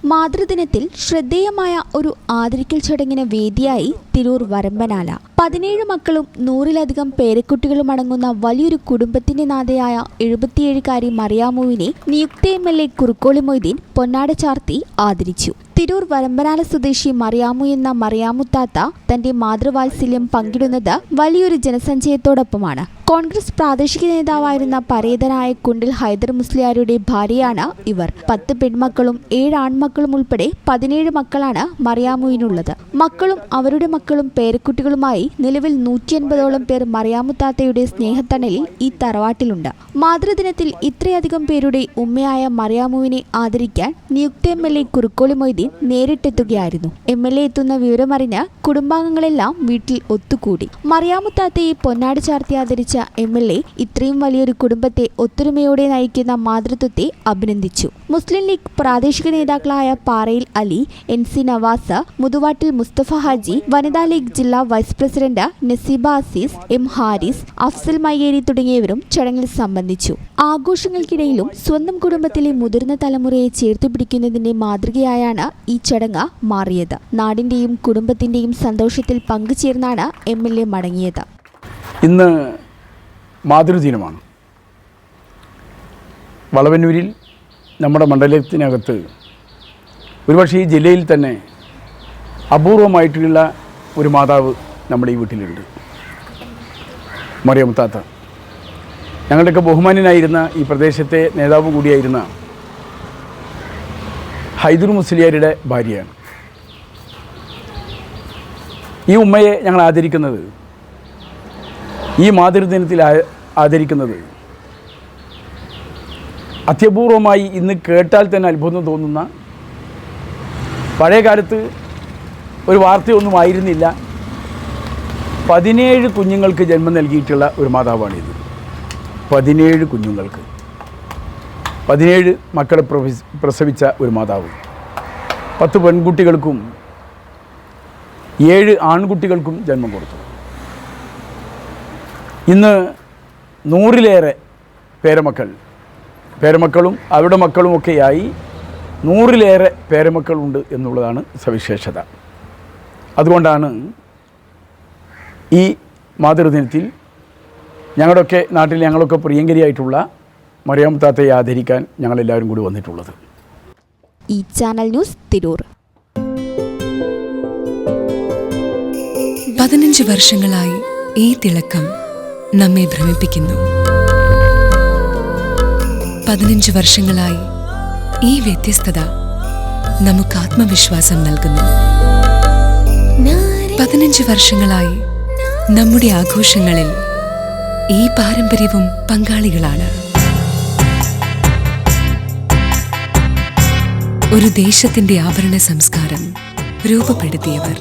മാതൃദിനത്തിൽ ശ്രദ്ധേയമായ ഒരു ആദരിക്കൽ ചടങ്ങിന് വേദിയായി തിരൂർ വരമ്പനാല. 17 മക്കളും 100-ലധികം പേരക്കുട്ടികളും അടങ്ങുന്ന വലിയൊരു കുടുംബത്തിന്റെ നാഥയായ 77-കാരി മറിയാമുവിനെ നിയുക്ത MLA കുറുക്കോളി മൊയ്തീൻ പൊന്നാട ചാർത്തി ആദരിച്ചു. തിരൂർ വരമ്പനാല സ്വദേശി മറിയാമു എന്ന മറിയാമുത്താത്ത തന്റെ മാതൃവാത്സല്യം പങ്കിടുന്നത് വലിയൊരു ജനസഞ്ചയത്തോടൊപ്പമാണ്. കോൺഗ്രസ് പ്രാദേശിക നേതാവായിരുന്ന പരേതനായ കുണ്ടിൽ ഹൈദർ മുസ്ലിയാരുടെ ഭാര്യയാണ് ഇവർ. 10 പെൺമക്കളും 7 ആൺമക്കളും ഉൾപ്പെടെ 17 മക്കളാണ് മറിയാമുവിനുള്ളത്. മക്കളും അവരുടെ മക്കളും പേരക്കുട്ടികളുമായി നിലവിൽ 180ഓളം പേർ മറിയാമുത്താത്തയുടെ സ്നേഹത്തണലിൽ ഈ തറവാട്ടിലുണ്ട്. മാതൃദിനത്തിൽ ഇത്രയധികം പേരുടെ ഉമ്മയായ മറിയാമുവിനെ ആദരിക്കാൻ നിയുക്ത MLA കുറുക്കോളി മൊയ്തീൻ നേരിട്ടെത്തുകയായിരുന്നു. MLA എത്തുന്ന വിവരമറിഞ്ഞ് കുടുംബാംഗങ്ങളെല്ലാം വീട്ടിൽ ഒത്തുകൂടി. മറിയാമുത്താത്തയെ പൊന്നാട് ചാർത്തി ആദരിച്ച MLA ഇത്രയും വലിയൊരു കുടുംബത്തെ ഒത്തൊരുമയോടെ നയിക്കുന്ന മാതൃത്വത്തെ അഭിനന്ദിച്ചു. മുസ്ലിം ലീഗ് പ്രാദേശിക നേതാക്കളായ പാറയിൽ അലി, NC നവാസ്, മുതുവാട്ടിൽ മുസ്തഫ ഹാജി, വനിതാ ലീഗ് ജില്ലാ vice president Naseeba Azeez, M Haris, Afsal Mayyeri തുടങ്ങിയവരും ചടങ്ങിൽ സംബന്ധിച്ചു. ആഘോഷങ്ങൾക്കിടയിലും സ്വന്തം കുടുംബത്തിലെ മുതിർന്ന തലമുറയെ ചേർത്തുപിടിക്കുന്നതിന്റെ മാതൃകയായാണ് ഈ ചടങ്ങ് മാറിയത്. നാടിന്റെയും കുടുംബത്തിന്റെയും സന്തോഷത്തിൽ പങ്കുചേർന്നാണ് MLA മടങ്ങിയത്. ഇന്ന് മാതൃദിനമാണ്. വളവന്നൂരിൽ നമ്മുടെ മണ്ഡലത്തിനകത്ത് ഒരുപക്ഷെ ഈ ജില്ലയിൽ തന്നെ അപൂർവമായിട്ടുള്ള ഒരു മാതാവ് നമ്മുടെ ഈ വീട്ടിലുണ്ട്, മറിയാമുത്താത്ത. ഞങ്ങളുടെയൊക്കെ ബഹുമാന്യനായിരുന്ന ഈ പ്രദേശത്തെ നേതാവ് കൂടിയായിരുന്ന ഹൈദർ മുസ്ലിയാരുടെ ഭാര്യയാണ്. ഈ ഉമ്മയെ ഞങ്ങൾ ആദരിക്കുന്നത്, ഈ മാതൃദിനത്തിൽ ആദരിക്കുന്നത് അത്യപൂർവമായി ഇന്ന് കേട്ടാൽ തന്നെ അത്ഭുതം തോന്നുന്ന, പഴയ കാലത്ത് ഒരു വാർത്തയൊന്നും ആയിരുന്നില്ല, 17 കുഞ്ഞുങ്ങൾക്ക് ജന്മം നൽകിയിട്ടുള്ള ഒരു മാതാവാണിത്. 17 കുഞ്ഞുങ്ങൾക്ക് 17 മക്കളെ പ്രസവിച്ച ഒരു മാതാവ്. 10 പെൺകുട്ടികൾക്കും 7 ആൺകുട്ടികൾക്കും ജന്മം കൊടുത്തു. ഇന്ന് 100-ലേറെ പേരമക്കളും അവരുടെ മക്കളുമൊക്കെയായി 100-ലേറെ പേരമക്കളുണ്ട് എന്നുള്ളതാണ് സവിശേഷത. അതുകൊണ്ടാണ് ഈ മാതൃദിനത്തിൽ ഞങ്ങളുടെയൊക്കെ നാട്ടിൽ ഞങ്ങളൊക്കെ പ്രിയങ്കരിയായിട്ടുള്ള മറിയാമുത്താത്തയെ ആദരിക്കാൻ ഞങ്ങളെല്ലാവരും കൂടി വന്നിട്ടുള്ളത്. ഈ ചാനൽ ന്യൂസ് തിരൂർ. 15 വർഷങ്ങളായി ഈ തിളക്കം നമ്മെ ഭ്രമിപ്പിക്കുന്നു. 15 വർഷങ്ങളായി ഈ വ്യത്യസ്തത നമുക്ക് ആത്മവിശ്വാസം നൽകുന്നു. 15 വർഷങ്ങളായി നമ്മുടെ ആഘോഷങ്ങളിൽ ഈ പാരമ്പര്യവും പങ്കാളികളാണ്. ഒരു ദേശത്തിന്റെ ആഭരണ സംസ്കാരം രൂപപ്പെടുത്തിയവർ.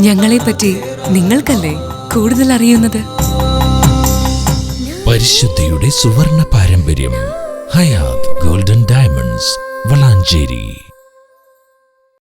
ഞങ്ങളെപ്പറ്റി നിങ്ങൾക്കല്ലേ കൂടുതൽ അറിയുന്നത്? പരിശുദ്ധിയുടെ സുവർണ പാരമ്പര്യം. Hayath golden diamonds, Valanchery.